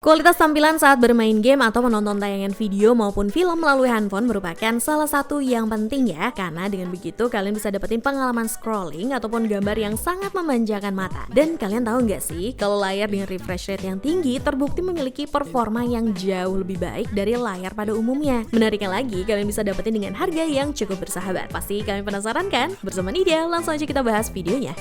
Kualitas tampilan saat bermain game atau menonton tayangan video maupun film melalui handphone merupakan salah satu yang penting ya, karena dengan begitu kalian bisa dapetin pengalaman scrolling ataupun gambar yang sangat memanjakan mata. Dan kalian tahu nggak sih, kalau layar dengan refresh rate yang tinggi terbukti memiliki performa yang jauh lebih baik dari layar pada umumnya. Menariknya lagi, kalian bisa dapetin dengan harga yang cukup bersahabat. Pasti kalian penasaran kan? Bersama Nidia, langsung aja kita bahas videonya.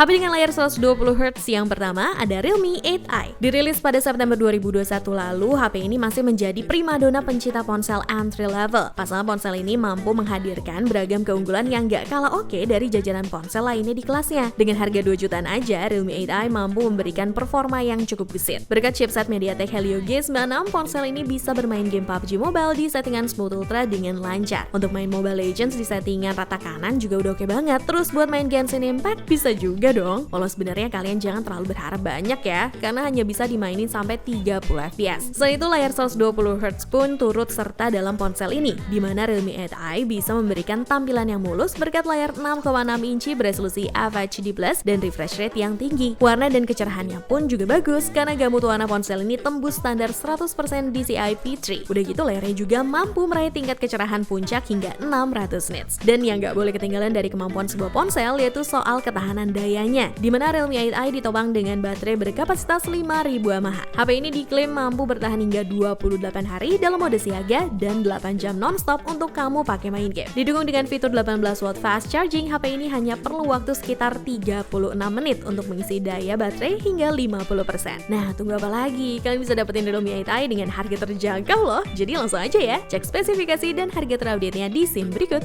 HP dengan layar 120Hz yang pertama ada Realme 8i. Dirilis pada September 2021 lalu, HP ini masih menjadi primadona pencinta ponsel entry level. Pasalnya ponsel ini mampu menghadirkan beragam keunggulan yang gak kalah oke dari jajaran ponsel lainnya di kelasnya. Dengan harga 2 jutaan aja, Realme 8i mampu memberikan performa yang cukup gesit. Berkat chipset MediaTek Helio G96, ponsel ini bisa bermain game PUBG Mobile di settingan Smooth Ultra dengan lancar. Untuk main Mobile Legends di settingan rata kanan juga udah oke banget. Terus buat main Genshin Impact bisa juga dong. Walau sebenarnya kalian jangan terlalu berharap banyak ya, karena hanya bisa dimainin sampai 30 fps. Selain itu, layar 120Hz pun turut serta dalam ponsel ini, di mana Realme 8i bisa memberikan tampilan yang mulus berkat layar 6,6 inci beresolusi FHD+ dan refresh rate yang tinggi. Warna dan kecerahannya pun juga bagus, karena gamut warna ponsel ini tembus standar 100% DCI P3. Udah gitu, layarnya juga mampu meraih tingkat kecerahan puncak hingga 600 nits. Dan yang gak boleh ketinggalan dari kemampuan sebuah ponsel yaitu soal ketahanan daya, di mana Realme 8i ditopang dengan baterai berkapasitas 5000 mAh. HP ini diklaim mampu bertahan hingga 28 hari dalam mode siaga dan 8 jam non-stop untuk kamu pakai main game. Didukung dengan fitur 18 watt fast charging, HP ini hanya perlu waktu sekitar 36 menit untuk mengisi daya baterai hingga 50%. Nah, tunggu apa lagi? Kalian bisa dapetin Realme 8i dengan harga terjangkau loh. Jadi langsung aja ya, cek spesifikasi dan harga terupdate-nya di scene berikut.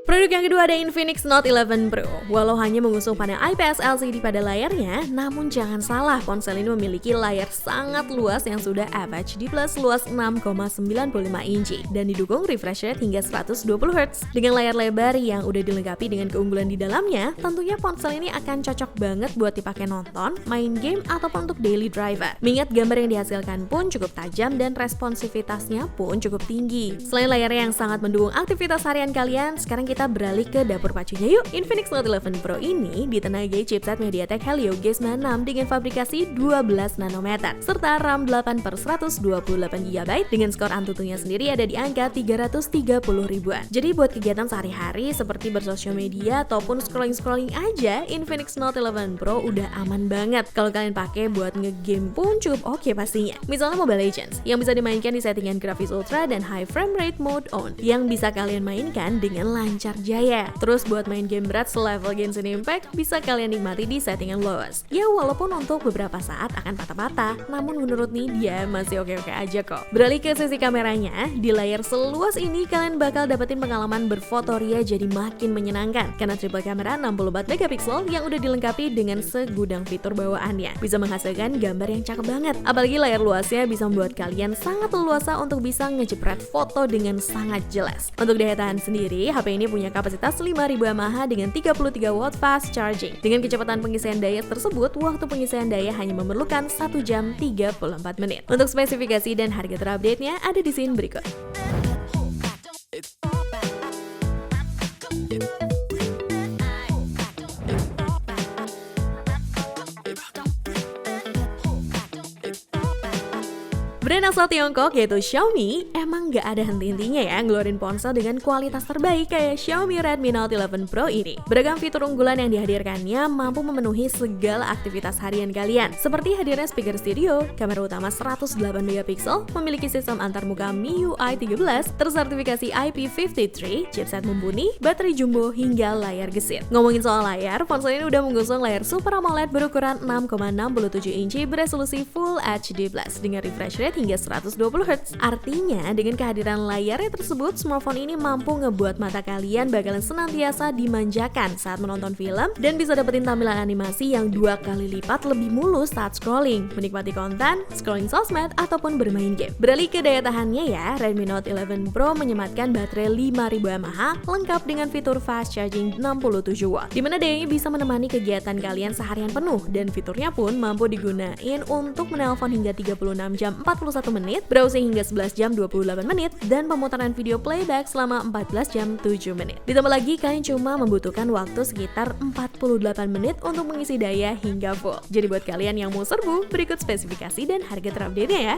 Produk yang kedua ada Infinix Note 11 Pro. Walau hanya mengusung panel IPS LCD pada layarnya, namun jangan salah, ponsel ini memiliki layar sangat luas yang sudah FHD+ luas 6,95 inci dan didukung refresh rate hingga 120Hz. Dengan layar lebar yang udah dilengkapi dengan keunggulan di dalamnya, tentunya ponsel ini akan cocok banget buat dipakai nonton, main game, ataupun untuk daily driver. Mengingat gambar yang dihasilkan pun cukup tajam dan responsivitasnya pun cukup tinggi. Selain layarnya yang sangat mendukung aktivitas harian kalian, sekarang kita beralih ke dapur pacunya yuk. Infinix Note 11 Pro ini ditenagai chipset MediaTek Helio G96 dengan fabrikasi 12 nanometer serta RAM 8/128GB dengan skor Antutunya sendiri ada di angka 330 ribuan. Jadi buat kegiatan sehari-hari seperti bersosial media ataupun scrolling aja, Infinix Note 11 Pro udah aman banget. Kalau kalian pakai buat ngegame pun cukup oke pastinya. Misalnya Mobile Legends yang bisa dimainkan di settingan grafis ultra dan high frame rate mode on yang bisa kalian mainkan dengan lancar jaya. Terus buat main game berat selevel Genshin Impact bisa kalian nikmati di settingan lowest. Ya walaupun untuk beberapa saat akan patah-patah, namun menurut Nidia masih oke-oke aja kok. Beralih ke sisi kameranya, di layar seluas ini kalian bakal dapetin pengalaman berfoto ria jadi makin menyenangkan karena triple kamera 64 megapiksel yang udah dilengkapi dengan segudang fitur bawaannya. Bisa menghasilkan gambar yang cakep banget. Apalagi layar luasnya bisa membuat kalian sangat leluasa untuk bisa ngejepret foto dengan sangat jelas. Untuk daya tahan sendiri, HP ini punya kapasitas 5000 mAh dengan 33 watt fast charging. Dengan kecepatan pengisian daya tersebut, waktu pengisian daya hanya memerlukan 1 jam 34 menit. Untuk spesifikasi dan harga terupdate-nya ada di scene berikut. Brand asal Tiongkok yaitu Xiaomi emang gak ada henti-hentinya ya ngeluarin ponsel dengan kualitas terbaik kayak Xiaomi Redmi Note 11 Pro ini. Beragam fitur unggulan yang dihadirkannya mampu memenuhi segala aktivitas harian kalian, seperti hadirnya speaker stereo, kamera utama 108 megapiksel, memiliki sistem antarmuka MIUI 13, tersertifikasi IP53, chipset mumpuni, baterai jumbo, hingga layar gesit. Ngomongin soal layar, ponsel ini udah mengusung layar Super AMOLED berukuran 6,67 inci beresolusi Full HD+ dengan refresh rate hingga 120Hz. Artinya, dengan kehadiran layarnya tersebut, smartphone ini mampu ngebuat mata kalian bakalan senantiasa dimanjakan saat menonton film dan bisa dapetin tampilan animasi yang 2 kali lipat lebih mulus saat scrolling, menikmati konten, scrolling sosmed, ataupun bermain game. Beralih ke daya tahannya ya, Redmi Note 11 Pro menyematkan baterai 5000 mAh lengkap dengan fitur fast charging 67W, dimana dayanya bisa menemani kegiatan kalian seharian penuh dan fiturnya pun mampu digunain untuk menelpon hingga 36 jam 41 menit, browsing hingga 11 jam 28 menit, dan pemutaran video playback selama 14 jam 7 menit. Ditambah lagi kalian cuma membutuhkan waktu sekitar 48 menit untuk mengisi daya hingga full. Jadi buat kalian yang mau serbu, berikut spesifikasi dan harga terupdate-nya ya.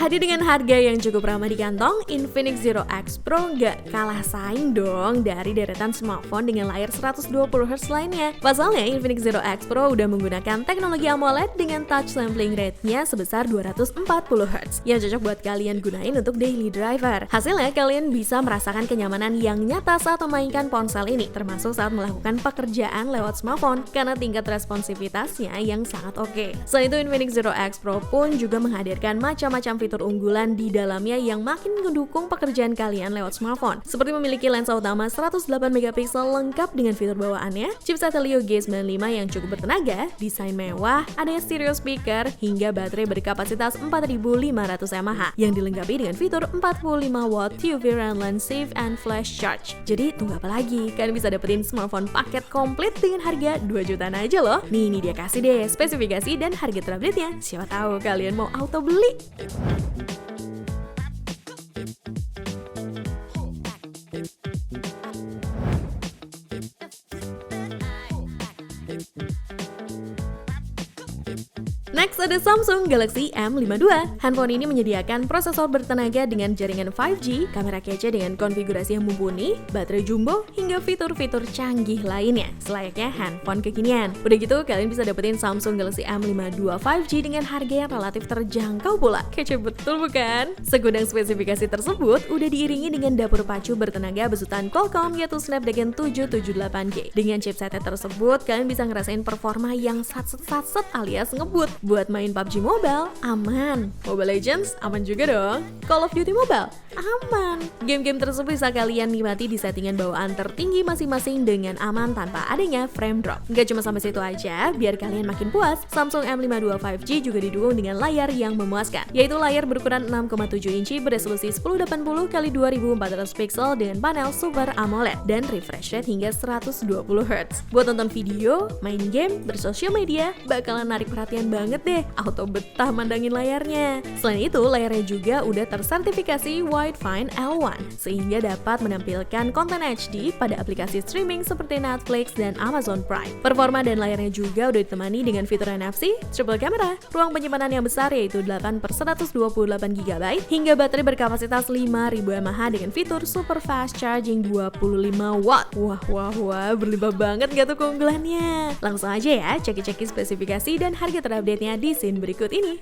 Hadir dengan harga yang cukup ramah di kantong, Infinix Zero X Pro nggak kalah saing dong dari deretan smartphone dengan layar 120Hz lainnya. Pasalnya, Infinix Zero X Pro udah menggunakan teknologi AMOLED dengan touch sampling rate-nya sebesar 240Hz yang cocok buat kalian gunain untuk daily driver. Hasilnya, kalian bisa merasakan kenyamanan yang nyata saat memainkan ponsel ini, termasuk saat melakukan pekerjaan lewat smartphone karena tingkat responsivitasnya yang sangat oke. Selain itu, Infinix Zero X Pro pun juga menghadirkan macam-macam fitur unggulan di dalamnya yang makin mendukung pekerjaan kalian lewat smartphone, seperti memiliki lensa utama 108MP lengkap dengan fitur bawaannya, chipset Helio G95 yang cukup bertenaga, desain mewah, adanya stereo speaker, hingga baterai berkapasitas 4500 mAh yang dilengkapi dengan fitur 45W UV Rainland Safe and Flash Charge. Jadi tunggu apa lagi? Kalian bisa dapetin smartphone paket komplit dengan harga 2 jutaan aja loh. Nih dia kasih deh spesifikasi dan harga terupdate-nya. Siapa tahu kalian mau auto beli. Next ada Samsung Galaxy M52. Handphone ini menyediakan prosesor bertenaga dengan jaringan 5G, kamera kece dengan konfigurasi yang mumpuni, baterai jumbo, hingga fitur-fitur canggih lainnya, selayaknya handphone kekinian. Udah gitu, kalian bisa dapetin Samsung Galaxy M52 5G dengan harga yang relatif terjangkau pula. Kece betul bukan? Segudang spesifikasi tersebut udah diiringi dengan dapur pacu bertenaga besutan Qualcomm yaitu Snapdragon 778G. Dengan chipsetnya tersebut, kalian bisa ngerasain performa yang satset alias ngebut. Buat main PUBG Mobile, aman. Mobile Legends, aman juga dong. Call of Duty Mobile, aman. Game-game tersebut bisa kalian nikmati di settingan bawaan tertinggi masing-masing dengan aman tanpa adanya frame drop. Nggak cuma sampai situ aja, biar kalian makin puas, Samsung M52 5G juga didukung dengan layar yang memuaskan, yaitu layar berukuran 6,7 inci beresolusi 1080x2400 pixel dengan panel Super AMOLED dan refresh rate hingga 120Hz. Buat nonton video, main game, bersosial media, bakalan narik perhatian banget deh, auto betah mandangin layarnya. Selain itu, layarnya juga udah tersertifikasi Widefine L1 sehingga dapat menampilkan konten HD pada aplikasi streaming seperti Netflix dan Amazon Prime. Performa dan layarnya juga udah ditemani dengan fitur NFC, triple camera, ruang penyimpanan yang besar yaitu 8/128GB, hingga baterai berkapasitas 5000 mAh dengan fitur super fast charging 25W. Wah, berlimpah banget gak tuh keunggulannya? Langsung aja ya, ceki-ceki spesifikasi dan harga terupdate-nya di scene berikut ini.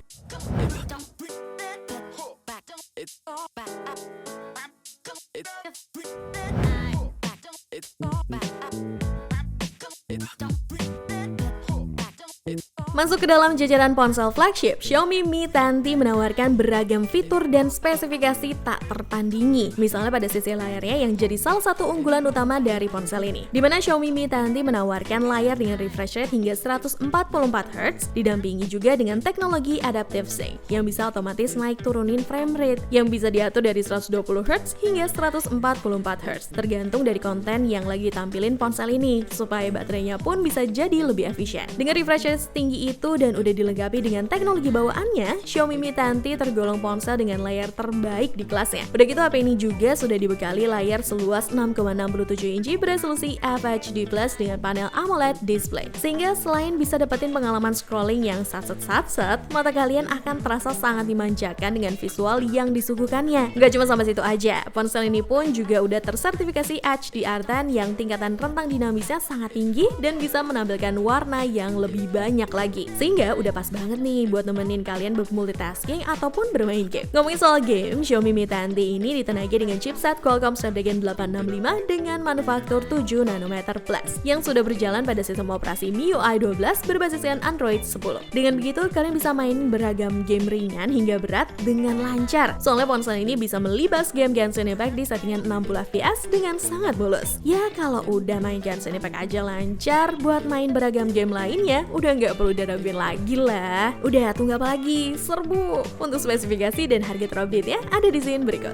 Masuk ke dalam jajaran ponsel flagship, Xiaomi Mi 10T menawarkan beragam fitur dan spesifikasi tak tertandingi. Misalnya pada sisi layarnya yang jadi salah satu unggulan utama dari ponsel ini, di mana Xiaomi Mi 10T menawarkan layar dengan refresh rate hingga 144Hz, didampingi juga dengan teknologi Adaptive Sync yang bisa otomatis naik turunin frame rate yang bisa diatur dari 120Hz hingga 144Hz, tergantung dari konten yang lagi tampilin ponsel ini, supaya baterainya pun bisa jadi lebih efisien. Dengan refresh rate tinggi itu dan udah dilengkapi dengan teknologi bawaannya, Xiaomi Mi 10T tergolong ponsel dengan layar terbaik di kelasnya. Udah gitu HP ini juga sudah dibekali layar seluas 6,67 inci beresolusi FHD+ dengan panel AMOLED display. Sehingga selain bisa dapetin pengalaman scrolling yang satset, mata kalian akan terasa sangat dimanjakan dengan visual yang disuguhkannya. Nggak cuma sampai situ aja, ponsel ini pun juga udah tersertifikasi HDR10 yang tingkatan rentang dinamisnya sangat tinggi dan bisa menampilkan warna yang lebih banyak lagi. lagi. Sehingga udah pas banget nih buat nemenin kalian multitasking ataupun bermain game. Ngomongin soal game, Xiaomi Mi 10T ini ditenagai dengan chipset Qualcomm Snapdragon 865 dengan manufaktur 7 nanometer plus yang sudah berjalan pada sistem operasi MIUI 12 berbasiskan Android 10. Dengan begitu, kalian bisa main beragam game ringan hingga berat dengan lancar. Soalnya ponsel ini bisa melibas game Genshin Impact di settingan 60 fps dengan sangat mulus. Ya kalau udah main Genshin Impact aja lancar, buat main beragam game lainnya udah nggak perlu diraguin lagi lah. Udah tunggu apa lagi? Serbu! Untuk spesifikasi dan harga terupdate ya ada di scene berikut.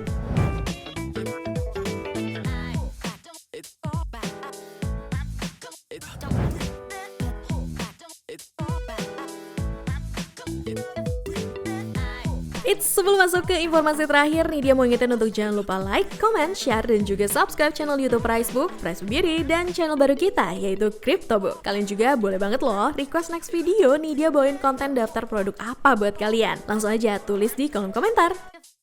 Sebelum masuk ke informasi terakhir nih, dia mau ingetin untuk jangan lupa like, comment, share, dan juga subscribe channel YouTube Pricebook Beauty, dan channel baru kita yaitu CryptoBook. Kalian juga boleh banget loh request next video nih dia bawain konten daftar produk apa buat kalian. Langsung aja tulis di kolom komentar.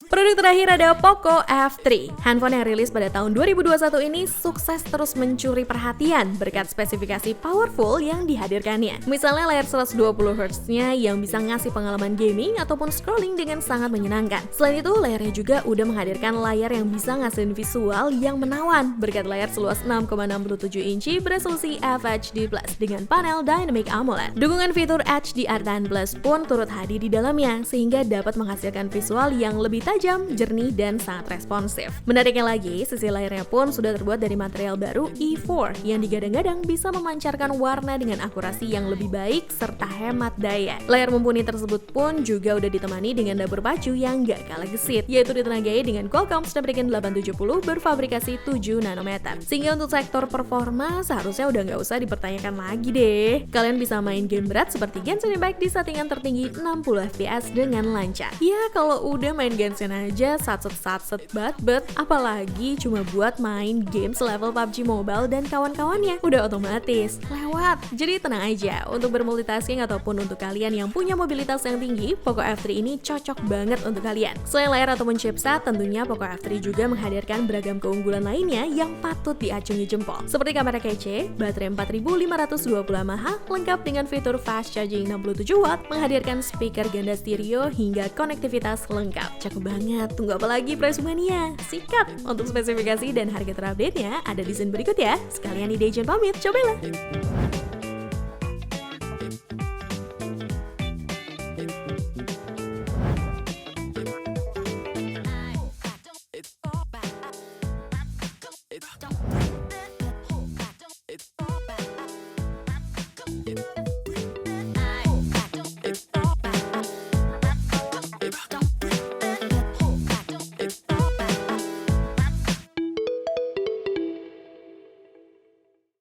Produk terakhir ada Poco F3. Handphone yang rilis pada tahun 2021 ini sukses terus mencuri perhatian berkat spesifikasi powerful yang dihadirkannya. Misalnya layar 120Hz-nya yang bisa ngasih pengalaman gaming ataupun scrolling dengan sangat menyenangkan. Selain itu, layarnya juga udah menghadirkan layar yang bisa ngasihin visual yang menawan berkat layar seluas 6,67 inci beresolusi FHD+ dengan panel Dynamic AMOLED. Dukungan fitur HDR10+ pun turut hadir di dalamnya sehingga dapat menghasilkan visual yang lebih tajam, jernih, dan sangat responsif. Menariknya lagi, sisi layarnya pun sudah terbuat dari material baru E4 yang digadang-gadang bisa memancarkan warna dengan akurasi yang lebih baik serta hemat daya. Layar mumpuni tersebut pun juga udah ditemani dengan dapur pacu yang gak kalah gesit, yaitu ditenagai dengan Qualcomm Snapdragon 870 berfabrikasi 7 nanometer. Sehingga untuk sektor performa seharusnya udah gak usah dipertanyakan lagi deh. Kalian bisa main game berat seperti Genshin Impact di settingan tertinggi 60 fps dengan lancar. Ya kalau udah main Genshin aja satset bet, apalagi cuma buat main game selevel PUBG Mobile dan kawan-kawannya udah otomatis lewat. Jadi tenang aja, untuk bermultitasking ataupun untuk kalian yang punya mobilitas yang tinggi, Poco F3 ini cocok banget untuk kalian. Selain layar ataupun chipset, tentunya Poco F3 juga menghadirkan beragam keunggulan lainnya yang patut diacungi jempol. Seperti kamera kece, baterai 4520 mAh lengkap dengan fitur fast charging 67 watt, menghadirkan speaker ganda stereo hingga konektivitas lengkap. Cakep banget, tunggu apa lagi Pricemania? Sikat! Untuk spesifikasi dan harga terupdate-nya ada di scene berikut ya. Sekalian ide izin pamit, cobalah!